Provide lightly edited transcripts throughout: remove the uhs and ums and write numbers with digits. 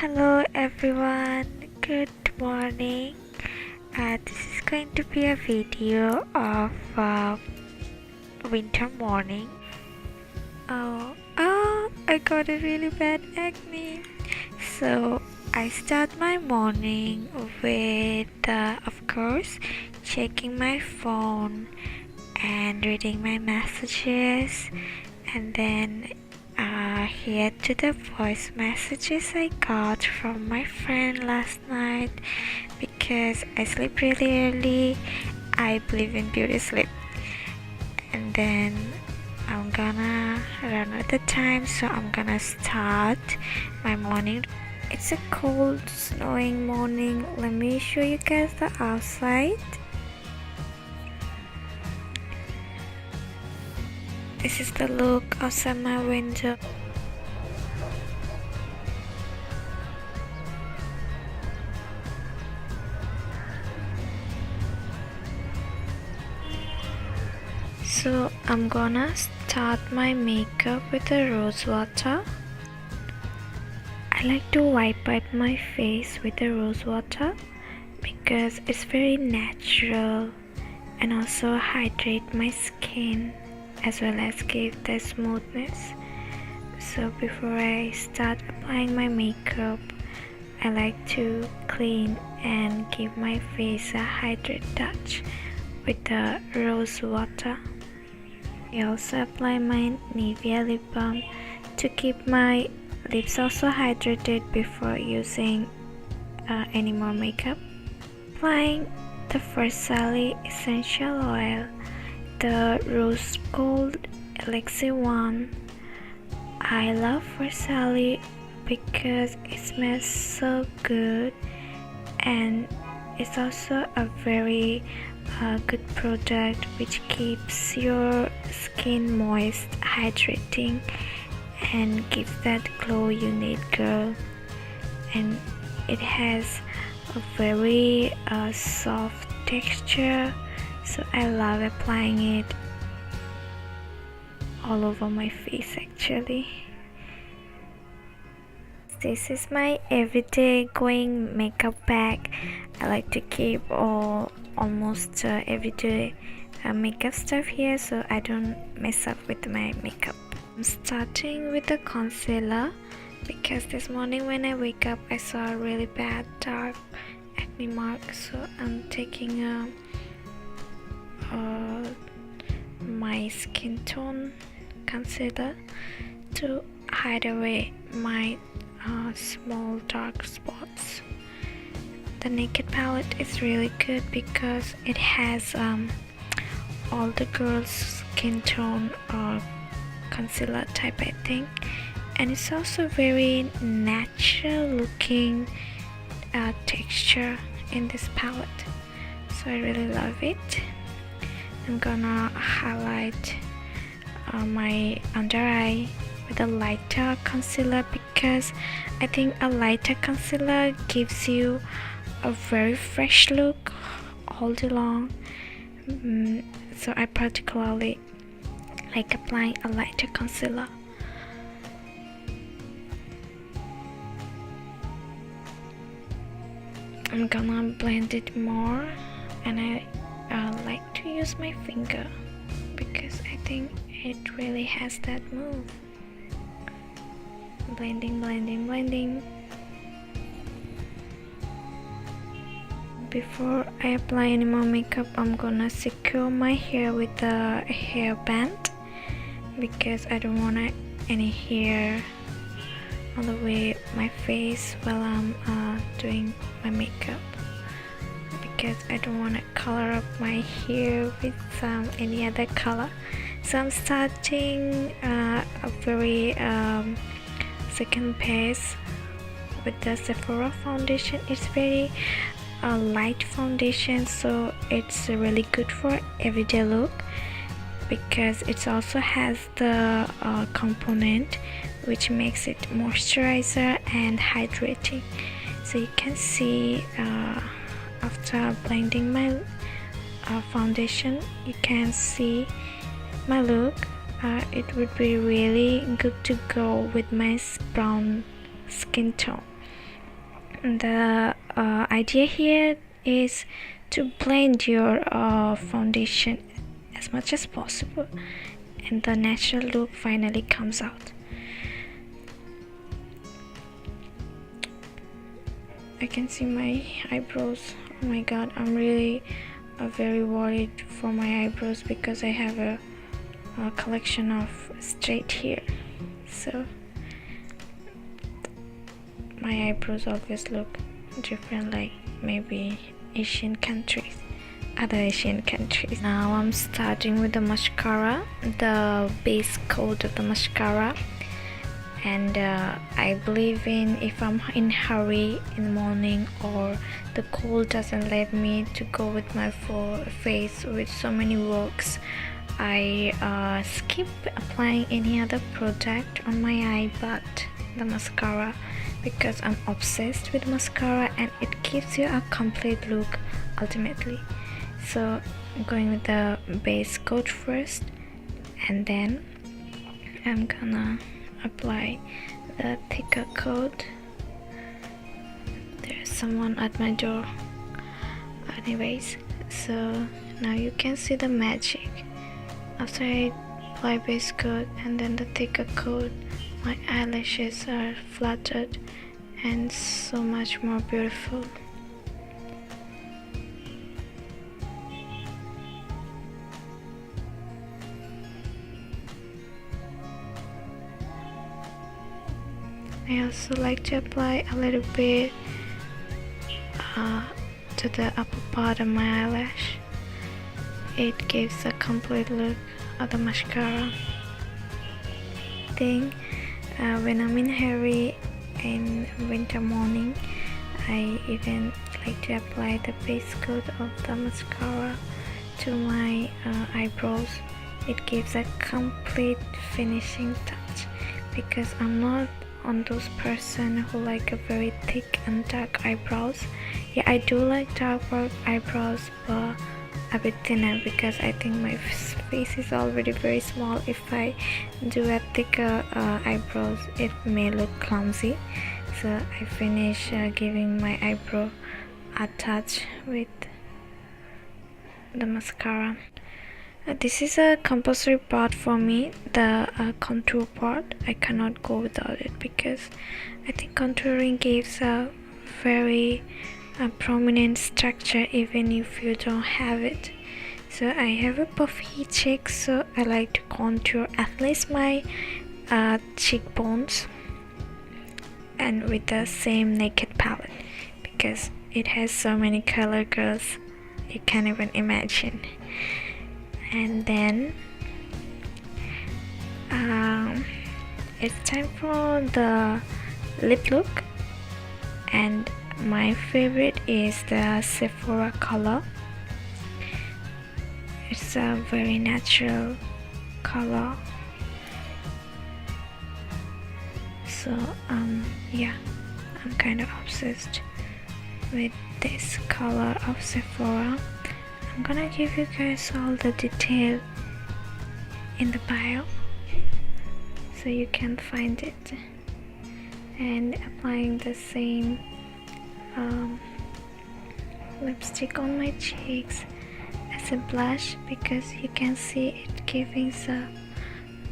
Hello everyone, good morning. This is going to be a video of winter morning. I got a really bad acne. So I start my morning with, of course, checking my phone and reading my messages, and then here to the voice messages I got from my friend last night. Because I sleep really early, I believe in beauty sleep. And then I'm gonna run out the time, so I'm gonna start my morning. It's a cold, snowing morning. Let me show you guys the outside. This is the look outside my window. So I'm gonna start my makeup with the rose water. I like to wipe out my face with the rose water because it's very natural and also hydrate my skin as well as give the smoothness. So before I start applying my makeup, I like to clean and give my face a hydrate touch with the rose water. I also apply my Nivea lip balm to keep my lips also hydrated before using any more makeup. Applying the Versace essential oil, the rose gold elixir one. I love Versace because it smells so good, and it's also a very good product which keeps your skin moist, hydrating, and gives that glow you need, girl. And it has a very soft texture, so I love applying it all over my face actually. This is my everyday going makeup bag. I like to keep almost everyday makeup stuff here so I don't mess up with my makeup. I'm starting with the concealer because this morning when I wake up I saw a really bad dark acne mark, so I'm taking my skin tone concealer to hide away my small dark spots. The Naked palette is really good because it has all the girls' skin tone or concealer type, I think, and it's also very natural looking texture in this palette, so I really love it. I'm gonna highlight my under eye with a lighter concealer because I think a lighter concealer gives you a very fresh look all day long. So I particularly like applying a lighter concealer. I'm gonna blend it more, and I like to use my finger because I think it really has that move. Blending, blending, blending. Before I apply any more makeup, I'm gonna secure my hair with a hairband because I don't want any hair on the way my face while I'm doing my makeup, because I don't want to color up my hair with any other color. So I'm starting a very second pace with the Sephora foundation. It's very light foundation, so it's really good for everyday look because it also has the component which makes it moisturizer and hydrating. So you can see after blending my foundation, you can see my look. It would be really good to go with my brown skin tone. the idea here is to blend your foundation as much as possible, and the natural look finally comes out. I can see my eyebrows. Oh my god, I'm really very worried for my eyebrows because I have a collection of straight hair, so my eyebrows always look different, like maybe other Asian countries. Now I'm starting with the mascara, the base coat of the mascara, and I believe in, if I'm in hurry in the morning or the cold doesn't let me to go with my face with so many works, I skip applying any other product on my eye but the mascara, because I'm obsessed with mascara and it gives you a complete look ultimately. So I'm going with the base coat first, and then I'm gonna apply the thicker coat. There's someone at my door. Anyways, so now you can see the magic. After I apply base coat and then the thicker coat, my eyelashes are flattered and so much more beautiful. I also like to apply a little bit to the upper part of my eyelash. It gives a complete look of the mascara. When I'm in hurry in winter morning, I even like to apply the base coat of the mascara to my eyebrows. It gives a complete finishing touch, because I'm not on those person who like a very thick and dark eyebrows. Yeah, I do like dark eyebrows, but a bit thinner, because I think my face is already very small. If I do a thicker eyebrows, it may look clumsy. So I finish giving my eyebrow a touch with the mascara. This is a compulsory part for me, the contour part. I cannot go without it, because I think contouring gives a very prominent structure even if you don't have it. So I have a puffy cheek, so I like to contour at least my cheekbones, and with the same naked palette, because it has so many color, girls, you can't even imagine. And then it's time for the lip look, and my favorite is the Sephora color. It's a very natural color, so yeah, I'm kind of obsessed with this color of Sephora. I'm gonna give you guys all the detail in the bio so you can find it. And applying the same lipstick on my cheeks as a blush, because you can see it giving a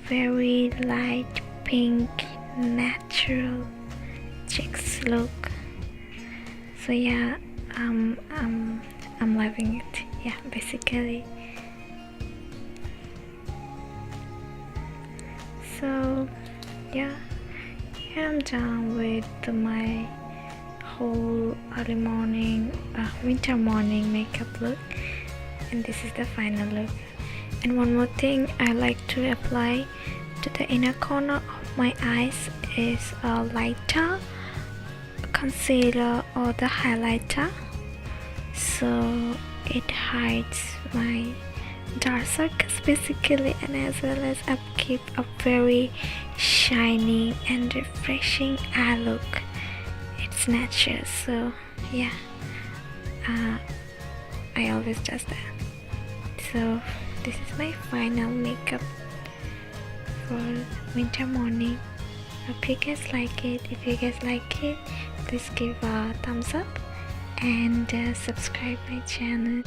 very light pink natural cheeks look. So yeah, I'm loving it. Yeah, basically. So yeah, I'm done with my whole early morning winter morning makeup look, and this is the final look. And one more thing I like to apply to the inner corner of my eyes is a lighter concealer or the highlighter, so it hides my dark circles basically, and as well as upkeep a very shiny and refreshing eye look. It's natural, so yeah, I always does that. So this is my final makeup for winter morning Hope you guys like it. If you guys like it, please give a thumbs up and subscribe my channel.